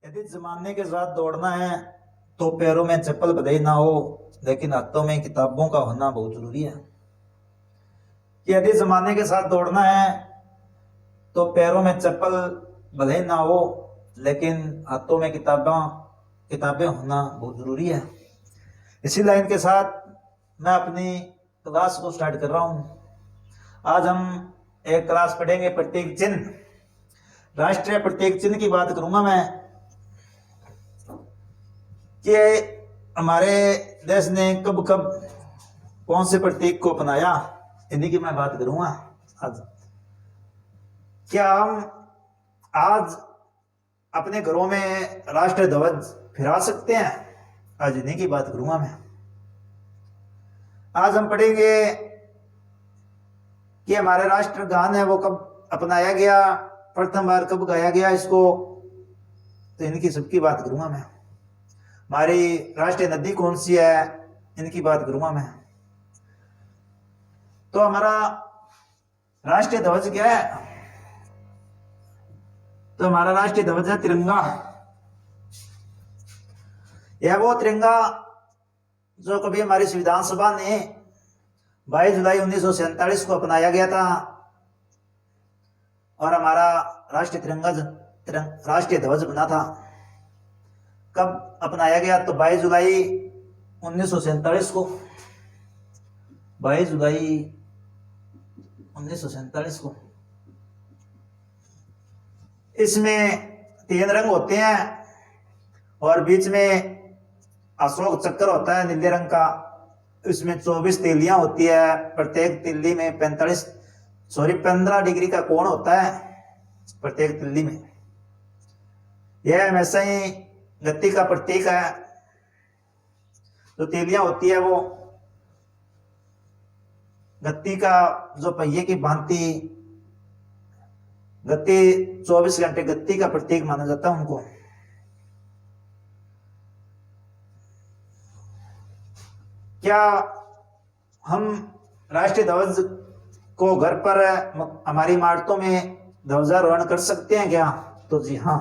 यदि जमाने के साथ दौड़ना है तो पैरों में चप्पल भले ही ना हो, लेकिन हाथों में किताबों का होना बहुत जरूरी है। कि यदि जमाने के साथ दौड़ना है तो पैरों में चप्पल भले ही ना हो, लेकिन हाथों में किताबें होना बहुत जरूरी है। इसी लाइन के साथ मैं अपनी क्लास को स्टार्ट कर रहा हूं। आज हम एक क्लास पढ़ेंगे प्रतीक चिन्ह। राष्ट्रीय प्रतीक चिन्ह की बात करूंगा मैं कि हमारे देश ने कब कब कौन से प्रतीक को अपनाया, इन्हीं की मैं बात करूंगा आज। क्या हम आज अपने घरों में राष्ट्रीय ध्वज फहरा सकते हैं? आज इन्हीं की बात करूंगा मैं। आज हम पढ़ेंगे कि हमारे राष्ट्रगान है वो कब अपनाया गया, प्रथम बार कब गाया गया इसको, तो इनकी सबकी बात करूंगा मैं। हमारी राष्ट्रीय नदी कौन सी है, इनकी बात करूंगा मैं। तो हमारा राष्ट्रीय ध्वज क्या है? तो हमारा राष्ट्रीय ध्वज है तिरंगा। यह वो तिरंगा जो कभी हमारी संविधान सभा ने 22 जुलाई 1947 को अपनाया गया था, और हमारा राष्ट्रीय ध्वज बना था। कब अपनाया गया? तो 22 जुलाई 1947 को। 22 जुलाई 1947 को। इसमें 3 रंग होते हैं और बीच में अशोक चक्र होता है नीले रंग का। इसमें 24 तीलियां होती है, प्रत्येक तिल्ली में 15 डिग्री का कोण होता है प्रत्येक तिल्ली में। यह हमेशा ही गति का प्रतीक है। जो तीलियां होती है वो गति का, जो पहिए की भांति गति 24 घंटे गति का प्रतीक माना जाता है उनको। क्या हम राष्ट्रीय ध्वज को घर पर हमारी इमारतों में ध्वजारोहण कर सकते हैं क्या? तो जी हाँ,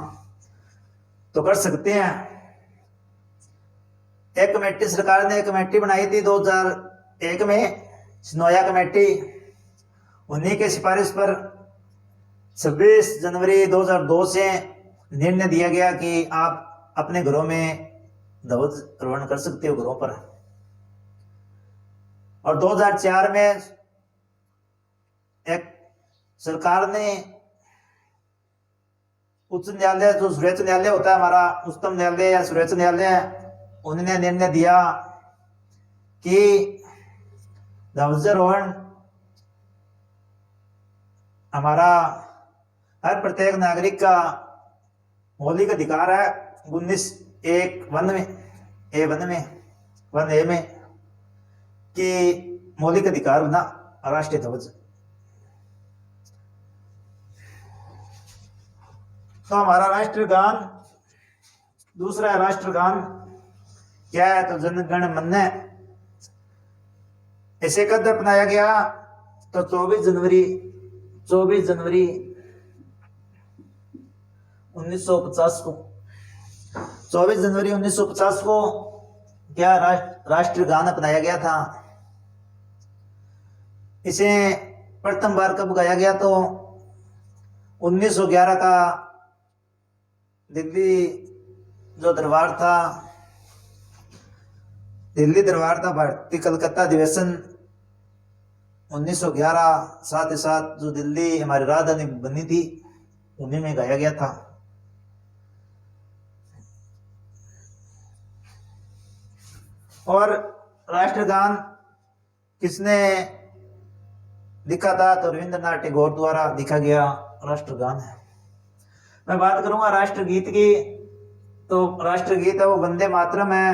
तो कर सकते हैं। एक कमेटी, सरकार ने एक कमेटी बनाई थी 2001 में, सिनोया कमेटी। उन्हीं के सिफारिश पर 26 जनवरी 2002 से निर्णय दिया गया कि आप अपने घरों में ध्वजारोहण कर सकते हो घरों पर। और 2004 में एक सरकार ने उच्च न्यायालय, जो सर्वोच्च न्यायालय होता है हमारा, उच्चतम न्यायालय या सर्वोच्च न्यायालय, उन्होंने निर्णय दिया कि ध्वजारोहण हमारा हर प्रत्येक नागरिक का मौलिक अधिकार है। 19(1) वन ए में कि मौलिक अधिकार बना राष्ट्रीय ध्वज। तो हमारा राष्ट्रगान, दूसरा राष्ट्रगान क्या है? तो जन गण मन। इसे कब अपनाया गया? तो 24 जनवरी 1950 को। 24 जनवरी 1950 को क्या राष्ट्रगान अपनाया गया था। इसे प्रथम बार कब गाया गया? तो 1911 का दिल्ली दरबार था, भारतीय कलकत्ता अधिवेशन 1911, साथ ही साथ जो दिल्ली हमारी राजधानी बनी थी उन्हीं में गाया गया था। और राष्ट्रगान किसने लिखा था? तो रविंद्रनाथ टैगोर द्वारा लिखा गया राष्ट्रगान है। मैं बात करूंगा राष्ट्रगीत की। तो राष्ट्रगीत है वो वंदे मातरम है।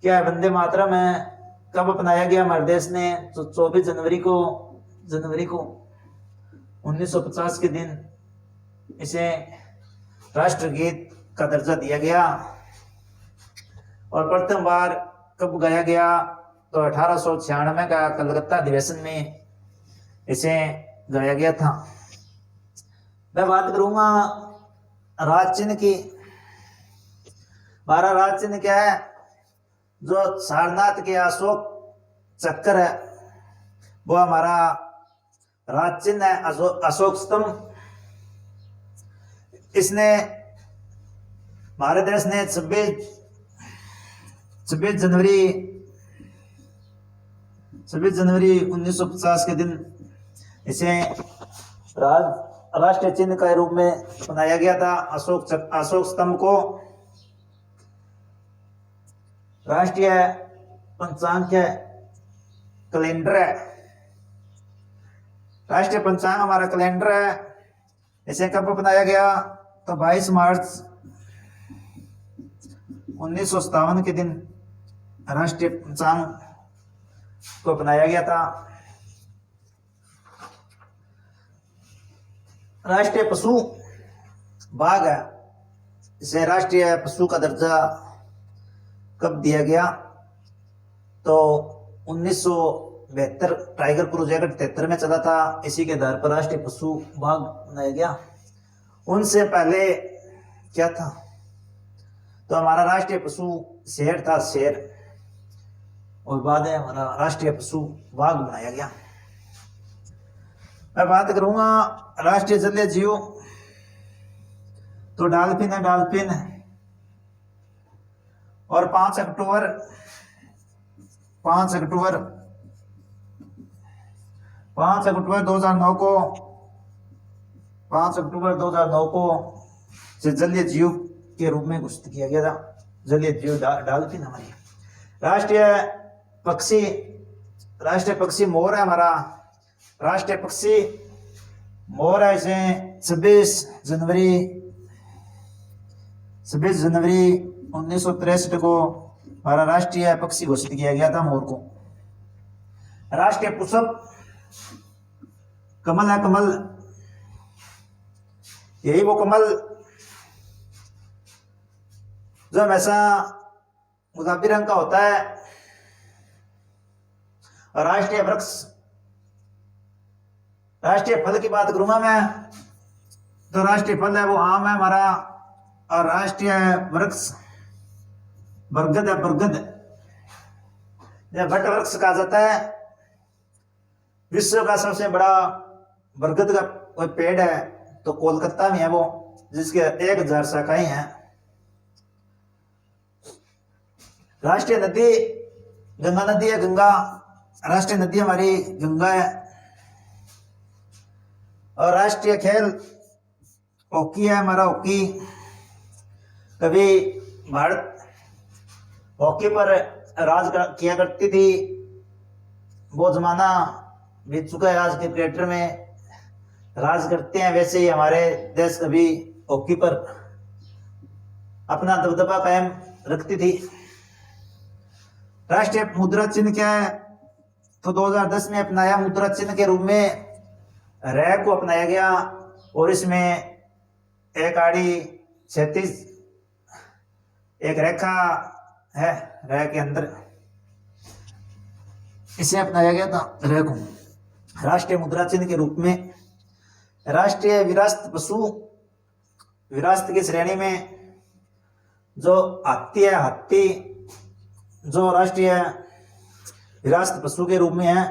क्या है? वंदे मातरम है। कब अपनाया गया हमारे देश ने? तो 24 जनवरी को 1950 के दिन इसे राष्ट्रगीत का दर्जा दिया गया। और प्रथम बार कब गाया गया? तो 1896 का कलकत्ता अधिवेशन में इसे गाया गया था। मैं बात करूंगा राज चिन्ह की, हमारा राज चिन्ह क्या है? जो सारनाथ के अशोक चक्र है वो हमारा राज चिन्ह है, अशोक स्तंभ। इसने हमारे देश ने 26 जनवरी 1950 के दिन इसे राष्ट्रीय चिन्ह के रूप में बनाया गया था। अशोक स्तंभ को राष्ट्रीय पंचांग कैलेंडर है, राष्ट्रीय पंचांग हमारा कैलेंडर है। इसे कब बनाया गया? तो 22 मार्च 1957 के दिन राष्ट्रीय पंचांग को बनाया गया था। राष्ट्रीय पशु बाघ है, इसे राष्ट्रीय पशु का दर्जा कब दिया गया? तो 1972 टाइगर प्रोजेक्ट 73 में चला था, इसी के आधार पर राष्ट्रीय पशु बाघ बनाया गया। उनसे पहले क्या था? तो हमारा राष्ट्रीय पशु शेर था, शेर, और बाद में हमारा राष्ट्रीय पशु बाघ बनाया गया। मैं बात करूंगा राष्ट्रीय जलीय जीव, तो डॉल्फिन है, डॉल्फिन। और 5 अक्टूबर 2009 को जलीय जीव के रूप में घोषित किया गया था। जलीय जीव डॉल्फिन हमारी। राष्ट्रीय पक्षी मोर है हमारा, राष्ट्रीय पक्षी मोर है। इसे 26 जनवरी 1963 को हमारा राष्ट्रीय पक्षी घोषित किया गया था मोर को। राष्ट्रीय पुष्प कमल है, कमल। यही वो कमल जो हमेशा गुलाबी रंग का होता है। और राष्ट्रीय वृक्ष, राष्ट्रीय फल की बात करूंगा मैं, तो राष्ट्रीय फल है वो आम है हमारा। और राष्ट्रीय वृक्ष बरगद है, बरगद। यह वट वृक्ष कहा जाता है। विश्व का सबसे बड़ा बरगद का कोई पेड़ है तो कोलकाता में है वो, जिसके 1000 शाखाएं हैं। राष्ट्रीय नदी गंगा नदी है, गंगा। राष्ट्रीय नदी हमारी गंगा है। और राष्ट्रीय खेल हॉकी है हमारा, हॉकी। कभी भारत हॉकी पर राज किया करती थी, वो जमाना बीत चुका है। आज के क्रिकेटर में राज करते हैं, वैसे ही हमारे देश कभी हॉकी पर अपना दबदबा कायम रखती थी। राष्ट्रीय मुद्रा चिन्ह क्या है? तो 2010 में अपनाया मुद्रा चिन्ह के रूप में रैक को अपनाया गया। और इसमें एक आड़ी 36 एक रेखा है, रैक के अंदर इसे अपनाया गया था रैक को राष्ट्रीय मुद्रा चिन्ह के रूप में। राष्ट्रीय विरासत पशु, विरासत की श्रेणी में जो हाथी है, हाथी जो राष्ट्रीय विरासत पशु के रूप में है।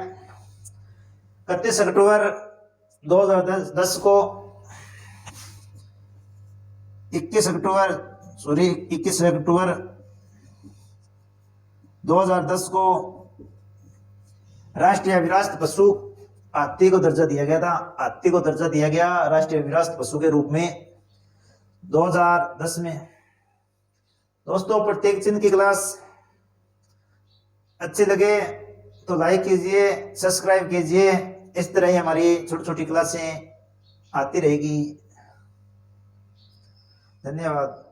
31 अक्टूबर 2010 को 21 अक्टूबर 2010 को राष्ट्रीय विरासत पशु हाथी को दर्जा दिया गया था। हाथी को दर्जा दिया गया राष्ट्रीय विरासत पशु के रूप में 2010 में। दोस्तों, प्रत्येक चिन्ह की क्लास अच्छी लगे तो लाइक कीजिए, सब्सक्राइब कीजिए। इस तरह ही हमारी छोटी छोटी क्लासें आती रहेगी। धन्यवाद।